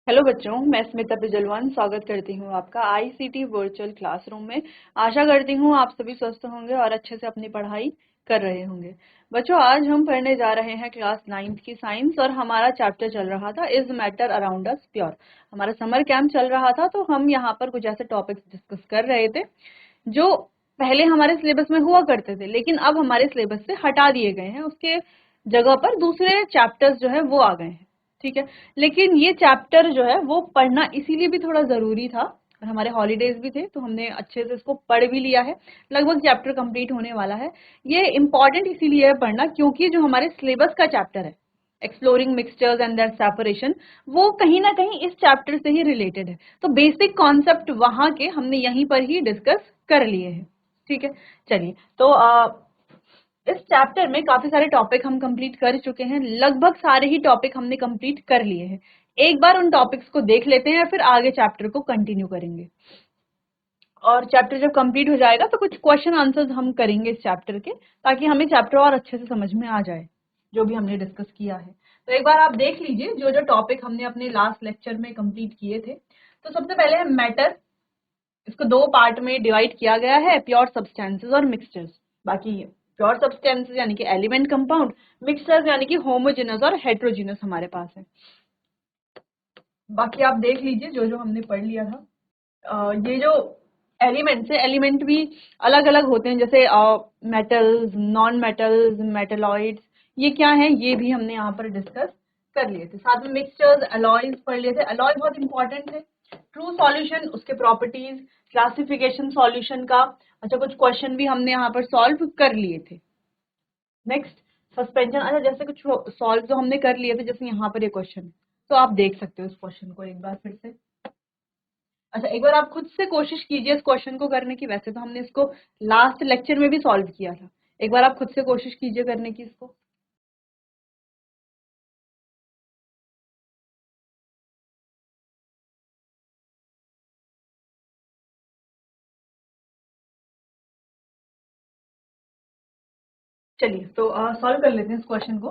Hello बच्चों, मैं स्मिता बिजलवान स्वागत करती हूँ आपका आईसीटी वर्चुअल क्लासरूम में। आशा करती हूँ आप सभी स्वस्थ होंगे और अच्छे से अपनी पढ़ाई कर रहे होंगे। बच्चों, आज हम पढ़ने जा रहे हैं क्लास 9th की साइंस और हमारा चैप्टर चल रहा था is matter around us pure. हमारा समर कैंप चल रहा था, तो हम यहाँ पर कुछ ऐसे टॉपिक्स डिस्कस कर रहे थे जो पहले हमारे सिलेबस में हुआ करते थे, लेकिन अब हमारे सिलेबस से हटा दिए गए हैं। उसके जगह पर दूसरे चैप्टर्स जो है वो आ गए हैं। ठीक है, लेकिन ये चैप्टर जो है वो पढ़ना इसीलिए भी थोड़ा जरूरी था और हमारे हॉलीडेज भी थे, तो हमने अच्छे से इसको पढ़ भी लिया है। लगभग चैप्टर कंप्लीट होने वाला है। ये इम्पॉर्टेंट इसीलिए है पढ़ना क्योंकि जो हमारे सिलेबस का चैप्टर है exploring mixtures and their separation, वो कहीं ना कहीं इस चैप्टर से ही रिलेटेड है। तो बेसिक कॉन्सेप्ट वहां के हमने यहीं पर ही डिस्कस कर लिए हैं। ठीक है, चलिए तो इस चैप्टर में काफी सारे टॉपिक हम कंप्लीट कर चुके हैं। लगभग सारे ही टॉपिक हमने कंप्लीट कर लिए हैं। एक बार उन टॉपिक्स को देख लेते हैं, फिर आगे चैप्टर को कंटिन्यू करेंगे। और चैप्टर जब कंप्लीट हो जाएगा तो कुछ क्वेश्चन आंसर्स हम करेंगे इस चैप्टर के, ताकि हमें चैप्टर और अच्छे से समझ में आ जाए जो भी हमने डिस्कस किया है। तो एक बार आप देख लीजिए जो जो टॉपिक हमने अपने लास्ट लेक्चर में कंप्लीट किए थे। तो सबसे पहले है मैटर। इसको दो पार्ट में डिवाइड किया गया है, प्योर सब्सटेंसेस और मिक्सचर्स। बाकी प्योर सब्सटेंसेस यानी कि एलिमेंट कंपाउंड, मिक्सचर्स यानी कि होमोजेनस और हेट्रोजेनस हमारे पास है। बाकी आप देख लीजिए जो जो हमने पढ़ लिया था। ये जो एलिमेंट्स है, एलिमेंट भी अलग अलग होते हैं, जैसे मेटल्स, नॉन मेटल्स, मेटेलॉइड्स, ये क्या है ये भी हमने यहाँ पर डिस्कस कर लिए थे। साथ में मिक्सचर्स, अलॉयज पढ़ लिए थे। अलॉय बहुत इंपॉर्टेंट है। ट्रू सॉल्यूशन, उसके प्रॉपर्टीज, क्लासिफिकेशन सॉल्यूशन का। अच्छा, कुछ क्वेश्चन भी हमने यहाँ पर सॉल्व कर लिए थे। Next suspension. अच्छा, जैसे कुछ सॉल्व जो हमने कर लिए थे, जैसे यहाँ पर ये क्वेश्चन, तो आप देख सकते हो इस क्वेश्चन को एक बार फिर से। अच्छा, एक बार आप खुद से कोशिश कीजिए इस क्वेश्चन को करने की। वैसे तो हमने इसको लास्ट लेक्चर में भी सॉल्व किया था। एक बार आप खुद से कोशिश कीजिए करने की इसको। चलिए तो सॉल्व कर लेते हैं इस क्वेश्चन को।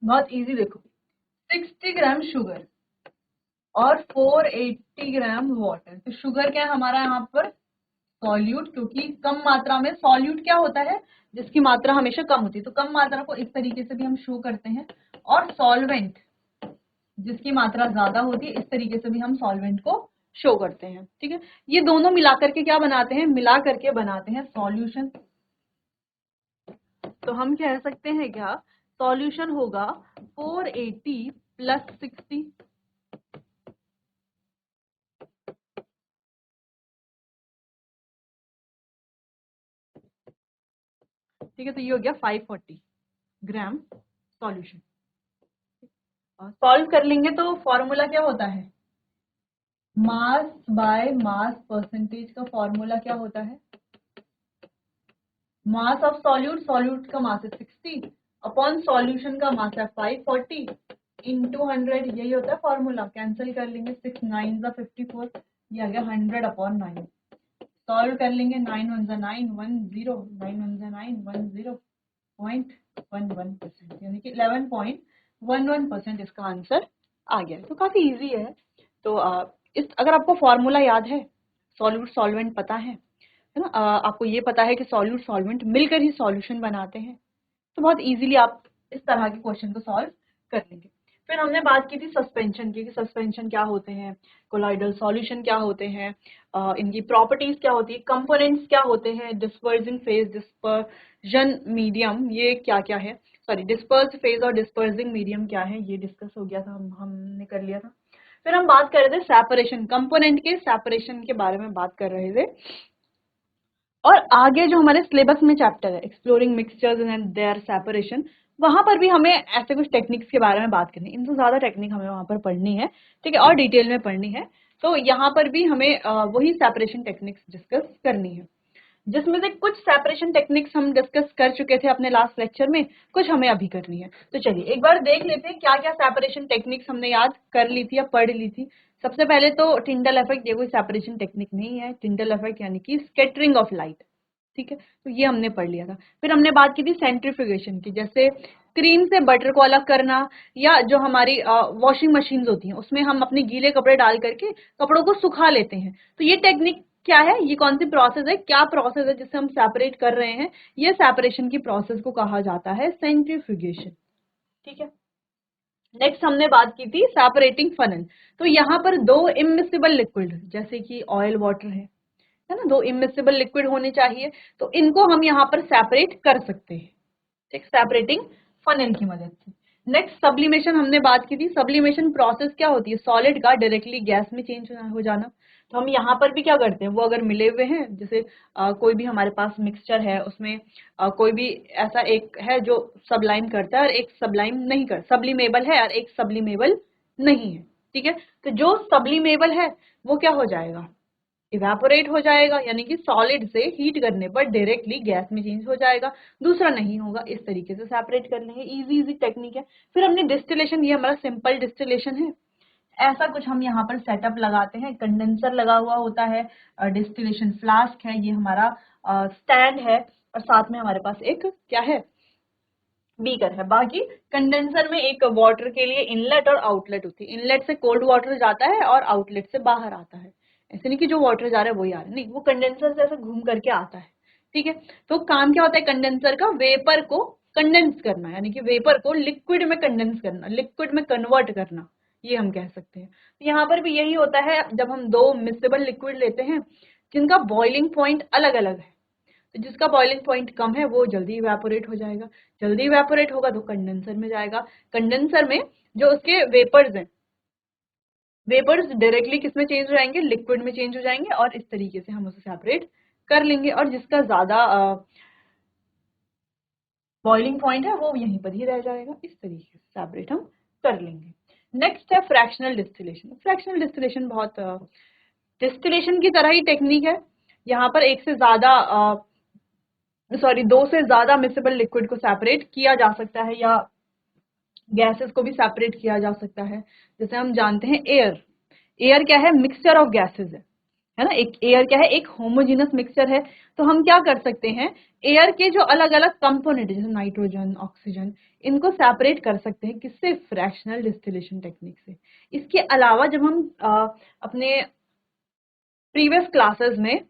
बहुत इजी, देखो 60 ग्राम शुगर और 480 ग्राम वाटर। तो शुगर क्या है हमारा यहाँ पर सॉल्यूट, क्योंकि कम मात्रा में सॉल्यूट क्या होता है जिसकी मात्रा हमेशा कम होती है, तो कम मात्रा को इस तरीके से भी हम शो करते हैं। और सॉल्वेंट जिसकी मात्रा ज्यादा होती है, इस तरीके से भी हम सॉल्वेंट को शो करते हैं। ठीक है, ये दोनों मिला करके क्या बनाते हैं, मिला करके बनाते हैं सॉल्यूशन। तो हम कह सकते हैं क्या, सॉल्यूशन होगा 480 प्लस 60। ठीक है, तो ये हो गया 540 ग्राम सॉल्यूशन। सॉल्व कर लेंगे तो फॉर्मूला क्या होता है, मास बाय मास परसेंटेज का फॉर्मूला क्या होता है, मास ऑफ सॉल्यूट, सॉल्यूट का मास है 60 अपॉन सॉल्यूशन का मास है 540 इंटू 100, यही होता है फॉर्मूला। कैंसिल कर लेंगे, 6 9 54, ये आ गया 100 अपॉन 9। सॉल्व कर लेंगे, 9 1 9 1 0, 9 1 9 1 0 0.11%, यानी कि 11.11% इसका आंसर आ गया। तो काफी इजी है। तो इस अगर आपको फॉर्मूला याद है, सॉल्यूट सॉल्वेंट पता है ना, आपको ये पता है कि सॉल्यूट सॉल्वेंट मिलकर ही सॉल्यूशन बनाते हैं, तो बहुत इजीली आप इस तरह के क्वेश्चन को सॉल्व कर लेंगे। फिर हमने बात की थी सस्पेंशन की, कि सस्पेंशन क्या होते हैं, कोलाइडल सॉल्यूशन क्या होते हैं, इनकी प्रॉपर्टीज क्या होती है, कंपोनेंट्स क्या होते हैं, डिस्पर्जिंग फेज, डिस्पर्जन मीडियम, ये क्या क्या है, सॉरी डिस्पर्स फेज और डिस्पर्जिंग मीडियम क्या है, ये डिस्कस हो गया था, हमने कर लिया था। फिर हम बात कर रहे थे सेपरेशन, कंपोनेंट के सेपरेशन के बारे में बात कर रहे थे। और आगे जो हमारे सिलेबस में चैप्टर है exploring mixtures and their separation, वहां पर भी हमें ऐसे कुछ टेक्निक्स के बारे में बात करनी है। इनसे ज्यादा टेक्निक हमें वहां पर पढ़नी है, ठीक है, और डिटेल में पढ़नी है। तो यहाँ पर भी हमें वही सेपरेशन टेक्निक्स डिस्कस करनी है, जिसमें से कुछ सेपरेशन टेक्निक्स हम डिस्कस कर चुके थे अपने लास्ट लेक्चर में, कुछ हमें अभी करनी है। तो चलिए एक बार देख लेते हैं क्या क्या सेपरेशन टेक्निक्स हमने याद कर ली थी या पढ़ ली थी। सबसे पहले तो टिंडल इफेक्ट, ये कोई सेपरेशन टेक्निक नहीं है। टिंडल इफेक्ट यानी कि स्कैटरिंग ऑफ लाइट, ठीक है, तो ये हमने पढ़ लिया था। फिर हमने बात की थी सेंट्रीफ्यूगेशन की, जैसे क्रीम से बटर को अलग करना, या जो हमारी वॉशिंग मशीन्स होती हैं उसमें हम अपने गीले कपड़े डाल करके कपड़ों को सुखा लेते हैं। तो ये टेक्निक क्या है, ये कौन सी प्रोसेस है, क्या प्रोसेस है जिससे हम सेपरेट कर रहे हैं, ये सेपरेशन की प्रोसेस को कहा जाता है सेंट्रीफ्यूगेशन। ठीक है, नेक्स्ट हमने बात की थी सेपरेटिंग फनल। तो यहाँ पर दो इमिसिबल लिक्विड जैसे कि ऑयल वाटर है ना, दो इमिसिबल लिक्विड होने चाहिए, तो इनको हम यहाँ पर सेपरेट कर सकते हैं, ठीक, सेपरेटिंग फनल की मदद से। नेक्स्ट सब्लिमेशन हमने बात की थी। सब्लिमेशन प्रोसेस क्या होती है, सॉलिड का डायरेक्टली गैस में चेंज हो जाना। तो हम यहाँ पर भी क्या करते हैं, वो अगर मिले हुए हैं, जैसे कोई भी हमारे पास मिक्सचर है, उसमें कोई भी ऐसा एक है जो सब्लाइम करता है और एक सब्लाइम नहीं कर, सब्लिमेबल है और एक सब्लिमेबल नहीं है। ठीक है, तो जो सब्लिमेबल है वो क्या हो जाएगा, इवेपोरेट हो जाएगा, यानी कि सॉलिड से हीट करने पर डायरेक्टली गैस में चेंज हो जाएगा, दूसरा नहीं होगा। इस तरीके से सेपरेट कर लेंगे, इजी टेक्निक है। फिर हमने डिस्टिलेशन, ये हमारा सिंपल डिस्टिलेशन है। ऐसा कुछ हम यहाँ पर सेटअप लगाते हैं, कंडेंसर लगा हुआ होता है, डिस्टिलेशन फ्लास्क है, ये हमारा स्टैंड है, और साथ में हमारे पास एक क्या है, बीकर है। बाकी कंडेंसर में एक वाटर के लिए इनलेट और आउटलेट होती है, इनलेट से कोल्ड वाटर जाता है और आउटलेट से बाहर आता है। ऐसे नहीं कि जो वाटर जा रहा है वही आ रहा है, नहीं, वो कंडेंसर से ऐसे घूम करके आता है। ठीक है, तो काम क्या होता है कंडेंसर का, वेपर को कंडेंस करना, यानी कि वेपर को लिक्विड में कंडेंस करना, लिक्विड में कन्वर्ट करना, ये हम कह सकते हैं। यहाँ पर भी यही होता है, जब हम दो मिक्सेबल लिक्विड लेते हैं जिनका बॉइलिंग पॉइंट अलग अलग है, तो जिसका बॉइलिंग पॉइंट कम है वो जल्दी इवेपोरेट हो जाएगा, जल्दी इवेपोरेट होगा तो कंडेंसर में जाएगा, कंडेंसर में जो उसके वेपर्स हैं, वेपर्स डायरेक्टली किसमें चेंज हो जाएंगे, लिक्विड में चेंज हो जाएंगे, और इस तरीके से हम उसे सेपरेट कर लेंगे, और जिसका ज्यादा बॉइलिंग पॉइंट है वो यहीं पर ही रह जाएगा। इस तरीके से सेपरेट हम कर लेंगे। नेक्स्ट है फ्रैक्शनल डिस्टिलेशन। फ्रैक्शनल डिस्टिलेशन बहुत डिस्टिलेशन की तरह ही टेक्निक है। यहाँ पर एक से ज्यादा दो से ज्यादा मिक्सेबल लिक्विड को सेपरेट किया जा सकता है, या गैसेस को भी सेपरेट किया जा सकता है। जैसे हम जानते हैं एयर, एयर क्या है, मिक्सचर ऑफ गैसेस है ना, एक एयर क्या है, एक होमोजेनस मिक्सचर है। तो हम क्या कर सकते हैं, एयर के जो अलग अलग कंपोनेंट जैसे नाइट्रोजन, ऑक्सीजन, इनको सेपरेट कर सकते हैं, किससे, फ्रैक्शनल डिस्टिलेशन टेक्निक से। इसके अलावा जब हम अपने प्रीवियस क्लासेस में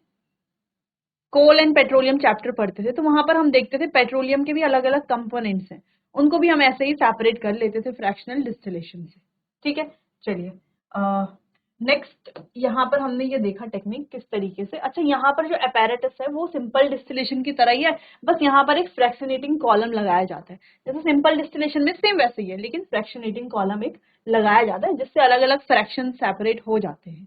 कोल एंड पेट्रोलियम चैप्टर पढ़ते थे, तो वहां पर हम देखते थे पेट्रोलियम के भी अलग अलग कंपोनेंट्स हैं, उनको भी हम ऐसे ही सेपरेट कर लेते थे फ्रैक्शनल डिस्टिलेशन से। ठीक है, चलिए नेक्स्ट यहाँ पर हमने ये देखा टेक्निक किस तरीके से। अच्छा, यहाँ पर जो अपैरेटस है वो सिंपल डिस्टिलेशन की तरह ही है, बस यहाँ पर एक फ्रैक्शनेटिंग कॉलम लगाया जाता है। जैसे सिंपल डिस्टिलेशन में सेम वैसे ही है, लेकिन फ्रैक्शनेटिंग कॉलम एक लगाया जाता है जिससे अलग अलग फ्रैक्शन सेपरेट हो जाते हैं।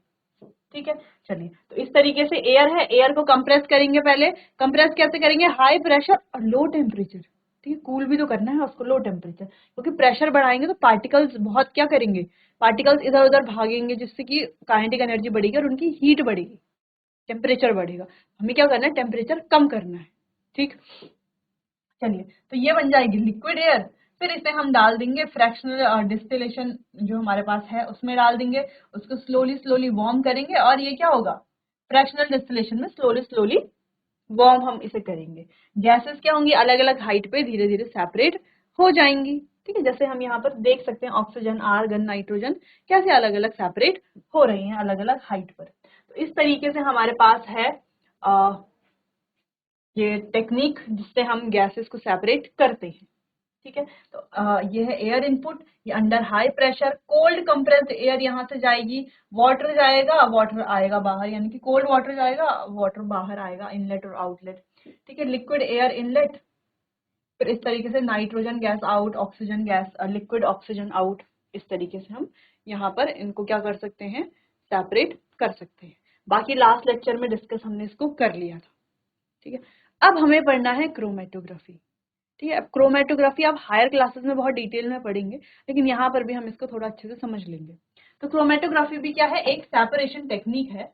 ठीक है, चलिए, तो इस तरीके से एयर है, एयर को कंप्रेस करेंगे, पहले कंप्रेस कैसे करेंगे, हाई प्रेशर और लो टेम्परेचर। ठीक है, कूल भी तो करना है उसको, लो टेम्परेचर, क्योंकि प्रेशर बढ़ाएंगे तो पार्टिकल्स बहुत क्या करेंगे, पार्टिकल्स इधर उधर भागेंगे, जिससे कि काइनेटिक एनर्जी बढ़ेगी और उनकी हीट बढ़ेगी, टेम्परेचर बढ़ेगा। हमें क्या करना है, टेम्परेचर कम करना है। ठीक, चलिए, तो ये बन जाएगी लिक्विड एयर। फिर इसे हम डाल देंगे फ्रैक्शनल डिस्टिलेशन जो हमारे पास है उसमें डाल देंगे, उसको स्लोली स्लोली वार्म करेंगे, और ये क्या होगा, फ्रैक्शनल डिस्टिलेशन में स्लोली स्लोली वार्म हम इसे करेंगे। गैसेस क्या होंगी, अलग अलग हाइट पे धीरे धीरे सेपरेट हो जाएंगी। ठीक है, जैसे हम यहाँ पर देख सकते हैं ऑक्सीजन, आर्गन, नाइट्रोजन कैसे अलग अलग सेपरेट हो रही हैं अलग अलग हाइट पर। तो इस तरीके से हमारे पास है ये टेक्निक जिससे हम गैसेस को सेपरेट करते हैं। ठीक है, तो ये है एयर इनपुट, ये under high pressure cold compressed air यहाँ से जाएगी, वाटर जाएगा, वाटर आएगा बाहर, यानी कि कोल्ड वाटर जाएगा, वाटर बाहर आएगा, इनलेट और आउटलेट। ठीक है, लिक्विड एयर इनलेट, फिर इस तरीके से nitrogen gas out, oxygen gas, liquid oxygen out. इस तरीके से हम यहाँ पर इनको क्या कर सकते हैं, सेपरेट कर सकते हैं। बाकी लास्ट लेक्चर में डिस्कस हमने इसको कर लिया था। ठीक है, अब हमें पढ़ना है क्रोमेटोग्राफी। ठीक है, अब क्रोमेटोग्राफी आप हायर क्लासेस में बहुत डिटेल में पढ़ेंगे, लेकिन यहाँ पर भी हम इसको थोड़ा अच्छे से समझ लेंगे। तो क्रोमेटोग्राफी भी क्या है, एक सेपरेशन टेक्निक है।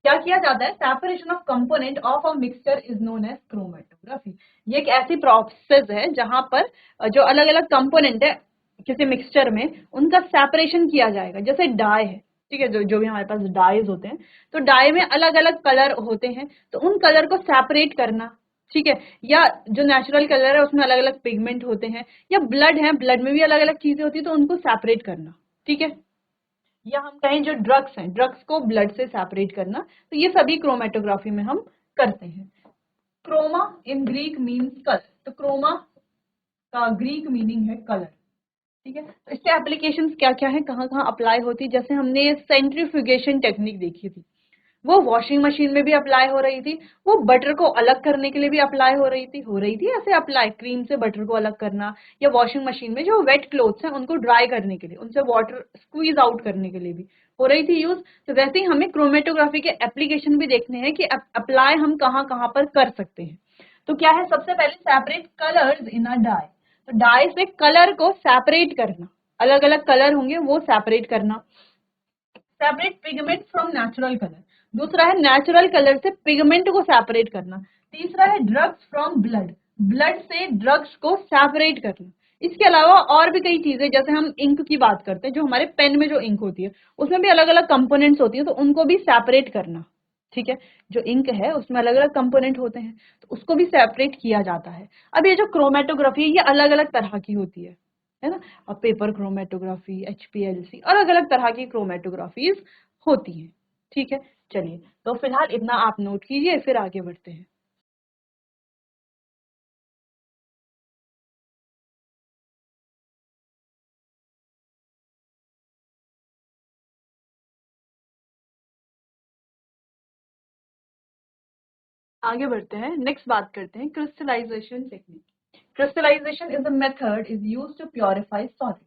क्या किया जाता है, separation of component of a mixture is known as chromatography. ये एक ऐसी प्रोसेस है जहां पर जो अलग अलग कंपोनेंट है किसी मिक्सचर में, उनका सेपरेशन किया जाएगा। जैसे डाई है, ठीक है, जो भी हमारे पास डाइज होते हैं, तो डाई में अलग अलग कलर होते हैं, तो उन कलर को सेपरेट करना, ठीक है, या जो नेचुरल कलर है उसमें अलग अलग पिगमेंट होते हैं, या ब्लड है, ब्लड में भी अलग अलग चीजें होती है, तो उनको सेपरेट करना। ठीक है, या हम कहें जो ड्रग्स हैं, ड्रग्स को ब्लड से सेपरेट करना, तो ये सभी क्रोमेटोग्राफी में हम करते हैं। Chroma in Greek means colour, तो क्रोमा का ग्रीक मीनिंग है कलर। ठीक है, तो इसके एप्लीकेशंस क्या क्या है, कहाँ कहाँ अप्लाई होती है, जैसे हमने सेंट्रीफ्यूगेशन टेक्निक देखी थी, वो वॉशिंग मशीन में भी अप्लाई हो रही थी, वो बटर को अलग करने के लिए भी अप्लाई हो रही थी ऐसे अप्लाई, क्रीम से बटर को अलग करना, या वॉशिंग मशीन में जो वेट क्लोथ्स हैं उनको ड्राई करने के लिए, उनसे वाटर स्क्वीज आउट करने के लिए भी हो रही थी यूज। तो वैसे ही हमें क्रोमेटोग्राफी के एप्लीकेशन भी देखने हैं कि अप्लाई हम कहाँ कहाँ पर कर सकते हैं। तो क्या है, सबसे पहले separate colours in a dye, तो डाई से कलर को सेपरेट करना, अलग अलग कलर होंगे वो सेपरेट करना। Separate pigment from natural colour, दूसरा है नेचुरल कलर से पिगमेंट को सेपरेट करना। तीसरा है ड्रग्स फ्रॉम ब्लड, ब्लड से ड्रग्स को सेपरेट करना। इसके अलावा और भी कई चीजें, जैसे हम इंक की बात करते हैं, जो हमारे पेन में जो इंक होती है उसमें भी अलग अलग कंपोनेंट्स होती है, तो उनको भी सेपरेट करना। ठीक है, जो इंक है उसमें अलग अलग कंपोनेंट होते हैं, तो उसको भी सेपरेट किया जाता है। अब ये जो क्रोमेटोग्राफी है ये अलग अलग तरह की होती है ना, और पेपर क्रोमेटोग्राफी, एचपीएलसी, अलग अलग तरह की क्रोमेटोग्राफीज होती हैं। ठीक है, चलिए, तो फिलहाल इतना आप नोट कीजिए, फिर आगे बढ़ते हैं। आगे बढ़ते हैं, नेक्स्ट बात करते हैं crystallisation technique. Crystallisation is a method is used to purify solid.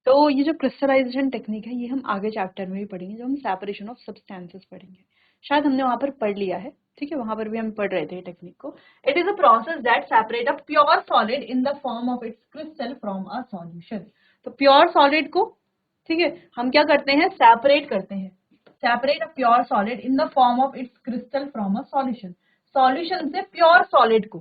तो ये जो क्रिस्टलाइजेशन टेक्निक है ये हम आगे चैप्टर में भी पढ़ेंगे, जब हम सेपरेशन ऑफ सब्सटेंसेस पढ़ेंगे, शायद हमने वहां पर पढ़ लिया है। ठीक है, वहां पर भी हम पढ़ रहे थे टेक्निक को। It is a process that separate a pure solid in the form of its crystal from a solution. तो प्योर सॉलिड को, ठीक है, हम क्या करते हैं, सेपरेट करते हैं। Separate a pure solid in the form of its crystal from a solution, solution से प्योर सॉलिड को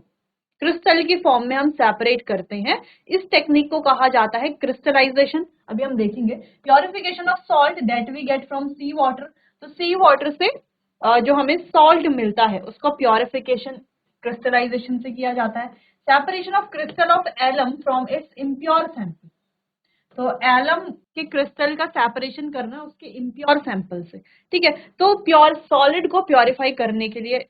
क्रिस्टल की फॉर्म में हम सेपरेट करते हैं। इस टेक्निक को कहा जाता है क्रिस्टलाइजेशन। अभी हम देखेंगे purification of salt that we get from sea water, तो सी वाटर से जो हमें सॉल्ट मिलता है उसका प्योरिफिकेशन क्रिस्टलाइजेशन से किया जाता है। Separation of crystal of alum from its impure sample, तो एलम के क्रिस्टल का सेपरेशन करना उसके इम्प्योर सैंपल से। ठीक है, तो प्योर सॉलिड को प्योरीफाई करने के लिए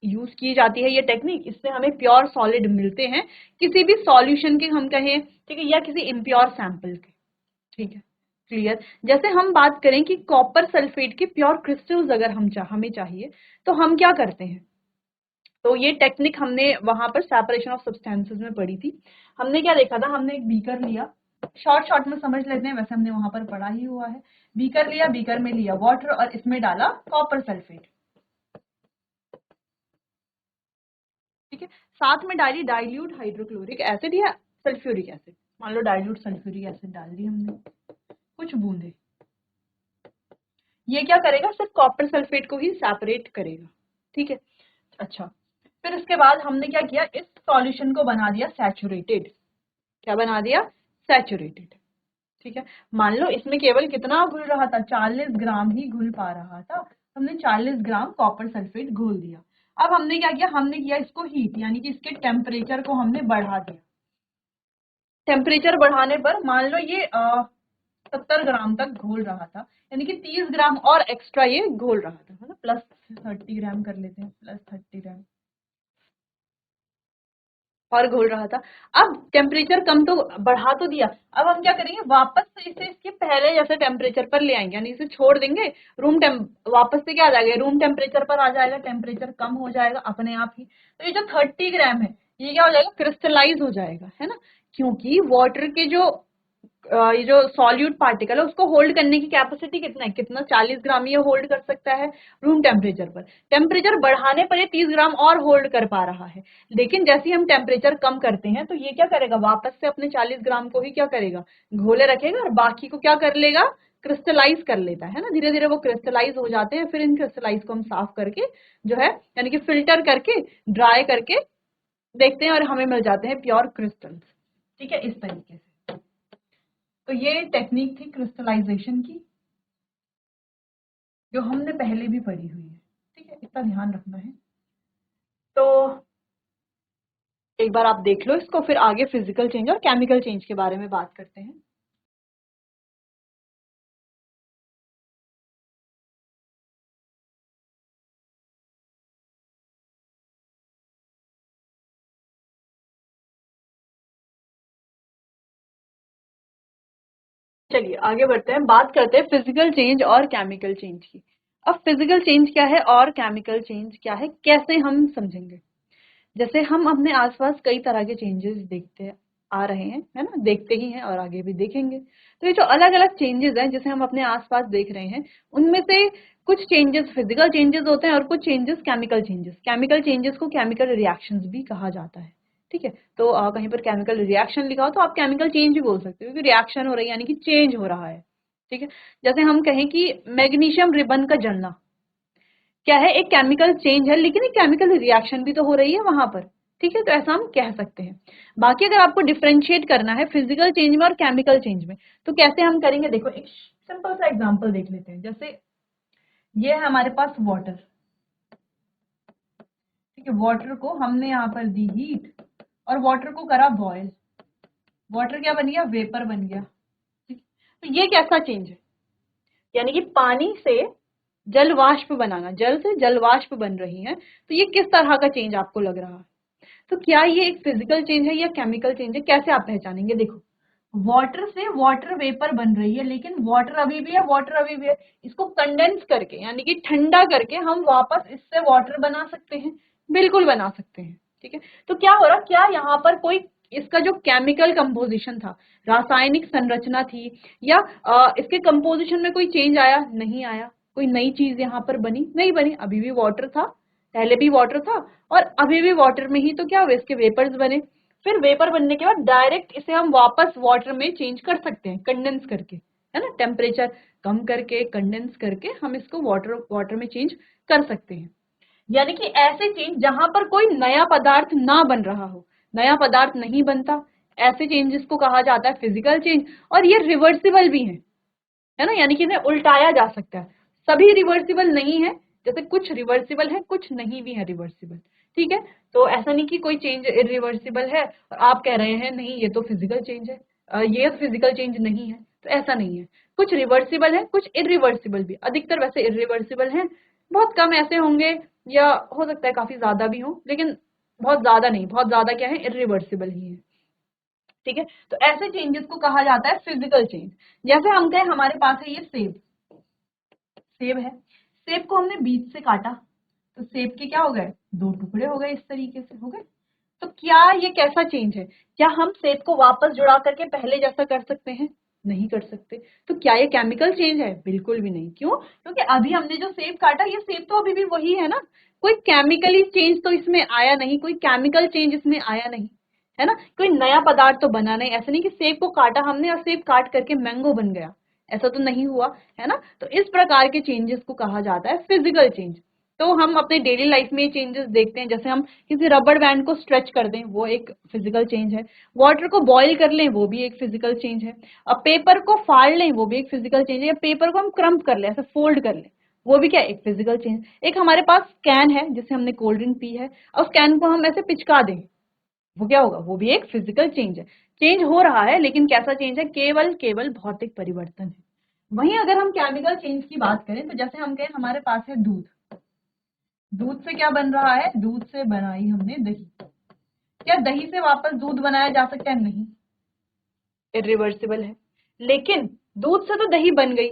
यूज की जाती है ये टेक्निक, इससे हमें प्योर सॉलिड मिलते हैं, किसी भी सॉल्यूशन के हम कहें, ठीक है, या किसी इम्प्योर सैंपल के। ठीक है, क्लियर। जैसे हम बात करें कि कॉपर सल्फेट के प्योर क्रिस्टल्स अगर हमें चाहिए, तो हम क्या करते हैं, तो ये टेक्निक हमने वहां पर सेपरेशन ऑफ सब्सटेंसेस में पढ़ी थी। हमने क्या देखा था, हमने एक बीकर लिया, शॉर्ट शॉर्ट में समझ लेते हैं, वैसे हमने वहां पर पढ़ा ही हुआ है। बीकर लिया, बीकर में लिया वाटर और इसमें डाला कॉपर सल्फेट। ठीक है, साथ में डाली डाइल्यूट हाइड्रोक्लोरिक एसिड या सल्फ्यूरिक एसिड, मान लो डाइल्यूट सल्फ्यूरिक एसिड डाल दी हमने कुछ बूंदे। ये क्या करेगा, सिर्फ कॉपर सल्फेट को ही सेपरेट करेगा। ठीक है, अच्छा, फिर उसके बाद हमने क्या किया, इस सॉल्यूशन को बना दिया सैचुरेटेड। क्या बना दिया, सैचुरेटेड। ठीक है, मान लो इसमें केवल कितना घुल रहा था, 40 ग्राम ही घुल पा रहा था, हमने 40 ग्राम कॉपर सल्फेट घोल दिया। अब हमने क्या किया, हमने किया इसको हीट, यानी कि इसके टेम्परेचर को हमने बढ़ा दिया। टेम्परेचर बढ़ाने पर मान लो ये 70 ग्राम तक घोल रहा था, यानी कि 30 ग्राम और एक्स्ट्रा ये घोल रहा था, है ना, प्लस 30 ग्राम कर लेते हैं, प्लस 30 ग्राम और घोल रहा था। अब टेम्परेचर कम तो बढ़ा तो दिया, अब हम क्या करेंगे, वापस से इसे इसके पहले जैसे टेम्परेचर पर ले आएंगे, यानी इसे छोड़ देंगे, रूम टेम वापस से क्या आ जाएगा, रूम टेम्परेचर पर आ जाएगा, टेम्परेचर कम हो जाएगा अपने आप ही। तो ये जो 30 ग्राम है ये क्या हो जाएगा, क्रिस्टलाइज हो जाएगा, है ना, क्योंकि वाटर के जो ये जो सॉल्यूट पार्टिकल है उसको होल्ड करने की कैपेसिटी कितना है, कितना, 40 ग्राम ये होल्ड कर सकता है रूम टेम्परेचर पर। टेम्परेचर बढ़ाने पर ये 30 ग्राम और होल्ड कर पा रहा है, लेकिन जैसे ही हम टेम्परेचर कम करते हैं तो ये क्या करेगा, वापस से अपने 40 ग्राम को ही क्या करेगा, घोले रखेगा और बाकी को क्या कर लेगा, क्रिस्टलाइज कर लेता है ना, धीरे धीरे वो क्रिस्टलाइज हो जाते हैं। फिर इन क्रिस्टलाइज को हम साफ करके जो है, यानी कि फिल्टर करके ड्राई करके देखते हैं और हमें मिल जाते हैं प्योर क्रिस्टल्स। ठीक है, इस तरीके से। तो ये टेक्निक थी क्रिस्टलाइजेशन की, जो हमने पहले भी पढ़ी हुई है। ठीक है, इतना ध्यान रखना है। तो एक बार आप देख लो इसको, फिर आगे फिजिकल चेंज और केमिकल चेंज के बारे में बात करते हैं। चलिए आगे बढ़ते हैं, बात करते हैं फिजिकल चेंज और केमिकल चेंज की। अब फिजिकल चेंज क्या है और केमिकल चेंज क्या है, कैसे हम समझेंगे। जैसे हम अपने आसपास कई तरह के चेंजेस देखते आ रहे हैं, है ना, देखते ही हैं और आगे भी देखेंगे। तो ये जो अलग अलग चेंजेस हैं जिसे हम अपने आसपास देख रहे हैं, उनमें से कुछ चेंजेस फिजिकल चेंजेस होते हैं और कुछ changes chemical changes. Chemical changes को केमिकल रिएक्शंस भी कहा जाता है। ठीक है, तो कहीं पर केमिकल रिएक्शन लिखा हो तो आप केमिकल चेंज भी बोल सकते हो, क्योंकि रिएक्शन हो रही है यानी कि चेंज हो रहा है। ठीक है, जैसे हम कहें कि मैग्नीशियम रिबन का जलना क्या है, एक केमिकल चेंज है, लेकिन एक केमिकल रिएक्शन भी तो हो रही है वहां पर। ठीक है, तो ऐसा हम कह सकते हैं। बाकी अगर आपको डिफरेंशिएट करना है फिजिकल चेंज में और केमिकल चेंज में, तो कैसे हम करेंगे, देखो एक सिंपल सा एग्जांपल देख लेते हैं। जैसे ये है हमारे पास वाटर। ठीक है, वाटर को हमने यहाँ पर दी हीट और वाटर को करा बॉयल। वाटर क्या बन गया, वेपर बन गया। ठीक, तो ये कैसा चेंज है, यानी कि पानी से जल वाष्प बनाना, जल से जल वाष्प बन रही है, तो ये किस तरह का चेंज आपको लग रहा है। तो क्या ये एक फिजिकल चेंज है या केमिकल चेंज है, कैसे आप पहचानेंगे। देखो वाटर से वाटर वेपर बन रही है, लेकिन वाटर अभी भी है, वाटर अभी भी है। इसको कंडेंस करके यानी कि ठंडा करके हम वापस इससे वाटर बना सकते हैं, बिल्कुल बना सकते हैं। ठीक है, तो क्या हो रहा, क्या यहाँ पर कोई इसका जो केमिकल कंपोजिशन था, रासायनिक संरचना थी, या इसके कंपोजिशन में कोई चेंज आया, नहीं आया। कोई नई चीज यहाँ पर बनी, नहीं बनी, अभी भी वाटर था, पहले भी वाटर था और अभी भी वाटर में ही तो क्या हुए, इसके वेपर्स बने। फिर वेपर बनने के बाद डायरेक्ट इसे हम वापस वाटर में चेंज कर सकते हैं कंडेंस करके, है ना, टेम्परेचर कम करके कंडेंस करके हम इसको वाटर वाटर में चेंज कर सकते हैं। यानी कि ऐसे चेंज जहां पर कोई नया पदार्थ ना बन रहा हो, नया पदार्थ नहीं बनता, ऐसे चेंजेस को कहा जाता है फिजिकल चेंज। और ये रिवर्सिबल भी है ना, यानी कि इन्हें उल्टाया जा सकता है। सभी रिवर्सिबल नहीं है, जैसे कुछ रिवर्सिबल है, कुछ नहीं भी है रिवर्सिबल। ठीक है, तो ऐसा नहीं कि कोई चेंज इरिवर्सिबल है और आप कह रहे हैं नहीं ये तो फिजिकल चेंज है, ये फिजिकल चेंज नहीं है, तो ऐसा नहीं है। कुछ रिवर्सिबल है, कुछ इरिवर्सिबल भी, अधिकतर वैसे इरिवर्सिबल हैं, बहुत कम ऐसे होंगे, या हो सकता है काफी ज्यादा भी हो, लेकिन बहुत ज्यादा नहीं, बहुत ज्यादा क्या है, इरिवर्सिबल ही है। ठीक है, तो ऐसे चेंजेस को कहा जाता है फिजिकल चेंज। जैसे हम कहें हमारे पास है ये सेब, सेब है, सेब को हमने बीच से काटा, तो सेब के क्या हो गए, दो टुकड़े हो गए, इस तरीके से हो गए। तो क्या ये कैसा चेंज है, क्या हम सेब को वापस जुड़ा करके पहले जैसा कर सकते हैं, नहीं कर सकते। तो क्या ये केमिकल चेंज है, बिल्कुल भी नहीं। क्यों, क्योंकि अभी हमने जो सेब काटा, ये सेब तो अभी भी वही है ना, कोई केमिकली चेंज तो इसमें आया नहीं, कोई केमिकल चेंज इसमें आया नहीं, है ना, कोई नया पदार्थ तो बना नहीं। ऐसा नहीं कि सेब को काटा हमने और सेब काट करके मैंगो बन गया, ऐसा तो नहीं हुआ, है ना। तो इस प्रकार के चेंजेस को कहा जाता है फिजिकल चेंज। तो हम अपने डेली लाइफ में ये चेंजेस देखते हैं, जैसे हम किसी रबर बैंड को स्ट्रेच कर दें, वो एक फिजिकल चेंज है। वाटर को बॉईल कर लें, वो भी एक फिजिकल चेंज है। अब पेपर को फाड़ लें, वो भी एक फिजिकल चेंज है। या पेपर को हम क्रम्प कर लें, ऐसे फोल्ड कर लें, वो भी क्या है, एक फिजिकल चेंज। एक हमारे पास कैन है जिससे हमने कोल्ड ड्रिंक पी है, और उस कैन को हम ऐसे पिचका दें, वो क्या होगा, वो भी एक फिजिकल चेंज है। चेंज हो रहा है, लेकिन कैसा चेंज है, केवल केवल भौतिक परिवर्तन है। वहीं अगर हम केमिकल चेंज की बात करें, तो जैसे हम कहें हमारे पास है दूध, दूध से क्या बन रहा है, दूध से बनाई हमने दही। क्या दही से वापस दूध बनाया जा सकता है, नहीं, इरिवर्सिबल है। लेकिन दूध से तो दही बन गई।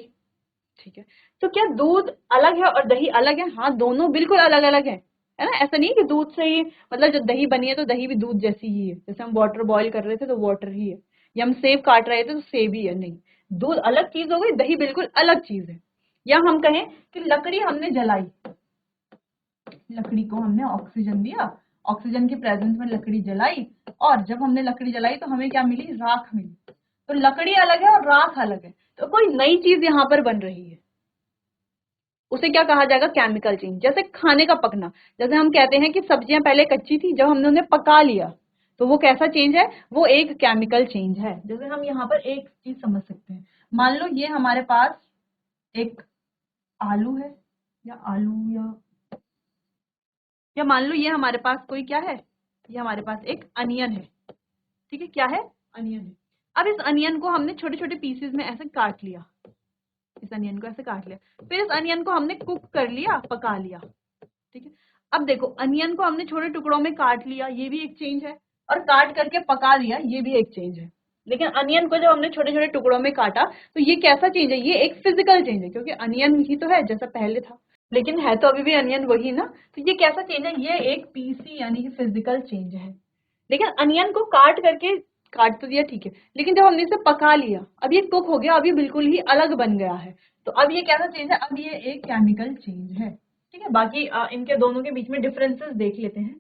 ठीक है, तो क्या दूध अलग है और दही अलग है, हाँ दोनों बिल्कुल अलग अलग है ना। ऐसा नहीं कि दूध से ही मतलब जब दही बनी है तो दही भी दूध जैसी ही है, जैसे हम वाटर बॉईल कर रहे थे तो वाटर ही है, या हम सेब काट रहे थे तो सेब ही है, नहीं, दूध अलग चीज हो गई, दही बिल्कुल अलग चीज है। या हम कहें कि लकड़ी हमने जलाई, लकड़ी को हमने ऑक्सीजन दिया, ऑक्सीजन के प्रेजेंस में लकड़ी जलाई, और जब हमने लकड़ी जलाई तो हमें क्या मिली, राख मिली। तो लकड़ी अलग है और राख अलग है, तो कोई नई चीज यहाँ पर बन रही है, उसे क्या कहा जाएगा, केमिकल चेंज। जैसे खाने का पकना, जैसे हम कहते हैं कि सब्जियां पहले कच्ची थी, जब हमने उन्हें पका लिया, तो वो कैसा चेंज है, वो एक केमिकल चेंज है। जैसे हम यहाँ पर एक चीज समझ सकते हैं, मान लो ये हमारे पास एक आलू है, या आलू, या मान लो ये हमारे पास कोई क्या है, ये हमारे पास एक अनियन है, ठीक है, क्या है, अनियन है। अब इस अनियन को हमने छोटे छोटे पीसेस में ऐसे काट लिया, इस अनियन को ऐसे काट लिया, फिर इस अनियन को हमने कुक कर लिया, पका लिया, ठीक है। अब देखो अनियन को हमने छोटे टुकड़ों में काट लिया, ये भी एक चेंज है, और काट करके पका लिया, ये भी एक चेंज है। लेकिन अनियन को जब हमने छोटे छोटे टुकड़ों में काटा तो ये कैसा चेंज है, ये एक फिजिकल चेंज है, क्योंकि अनियन ही तो है जैसा पहले था, लेकिन है तो अभी भी अनियन वही ना। तो ये कैसा चेंज है, ये एक पीसी यानी कि फिजिकल चेंज है। लेकिन अनियन को काट करके काट तो दिया, ठीक है, लेकिन जब हमने इसे पका लिया, अब ये कुक हो गया, अब ये बिल्कुल ही अलग बन गया है। तो अब ये कैसा चेंज है, अब ये एक केमिकल चेंज है, ठीक है। बाकी इनके दोनों के बीच में डिफरेंसेस देख लेते हैं।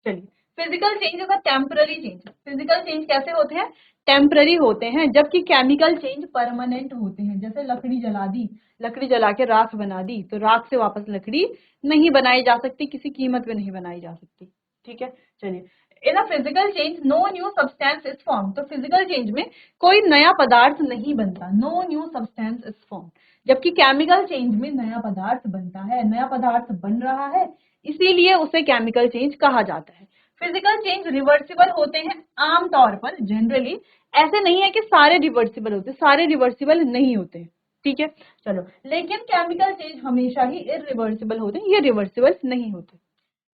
चलिए, फिजिकल चेंज होगा टेम्पररी चेंज। फिजिकल चेंज कैसे होते हैं, टेम्पररी होते हैं, जबकि केमिकल चेंज परमानेंट होते हैं। जैसे लकड़ी जला दी, लकड़ी जला के राख बना दी, तो राख से वापस लकड़ी नहीं बनाई जा सकती, किसी कीमत में नहीं बनाई जा सकती, ठीक है। चलिए, in a physical change no new substance is form. तो फिजिकल चेंज में कोई नया पदार्थ नहीं बनता, no new substance is form. जबकि केमिकल चेंज में नया पदार्थ बनता है, नया पदार्थ बन रहा है, इसीलिए उसे केमिकल चेंज कहा जाता है। फिजिकल चेंज रिवर्सिबल होते हैं आमतौर पर, जनरली। ऐसे नहीं है कि सारे रिवर्सिबल होते, सारे रिवर्सिबल नहीं होते, ठीक है। चलो, लेकिन केमिकल चेंज हमेशा ही इरिवर्सिबल होते हैं, ये रिवर्सिबल नहीं होते।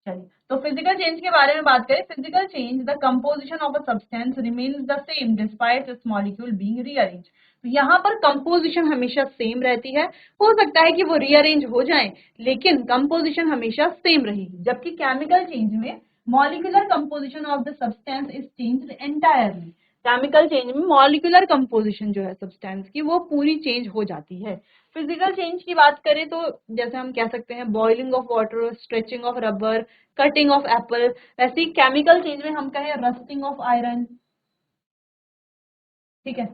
चलिए, तो फिजिकल चेंज के बारे में बात करें। Physical change, the composition of a substance remains the same despite it's molecule being rearrange. तो यहाँ पर कंपोजिशन हमेशा सेम रहती है, हो सकता है कि वो रीअरेंज हो जाए, लेकिन कंपोजिशन हमेशा सेम रहेगी। जबकि केमिकल चेंज में molecular composition of the substance is changed entirely. Chemical change में मॉलिक्यूलर कंपोजिशन जो है सब्सटेंस की, वो पूरी चेंज हो जाती है। फिजिकल चेंज की बात करें तो जैसे हम कह सकते हैं boiling of water, stretching of rubber, cutting of Apple. वैसे ही केमिकल चेंज में हम कहें रस्टिंग ऑफ आयरन, ठीक है,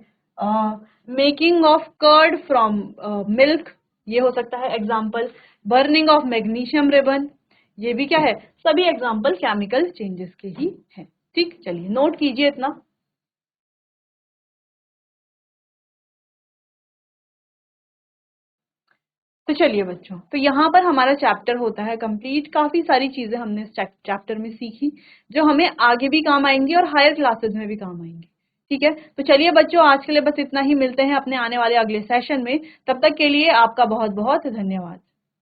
making of curd from milk, ये हो सकता है example. Burning of magnesium ribbon, ये भी क्या है, सभी एग्जाम्पल केमिकल चेंजेस के ही हैं, ठीक। चलिए, नोट कीजिए इतना। तो चलिए बच्चों, तो यहाँ पर हमारा चैप्टर होता है कंप्लीट। काफी सारी चीजें हमने इस चैप्टर में सीखी, जो हमें आगे भी काम आएंगी और हायर क्लासेस में भी काम आएंगी, ठीक है। तो चलिए बच्चों, आज के लिए बस इतना ही। मिलते हैं अपने आने वाले अगले सेशन में। तब तक के लिए आपका बहुत बहुत धन्यवाद।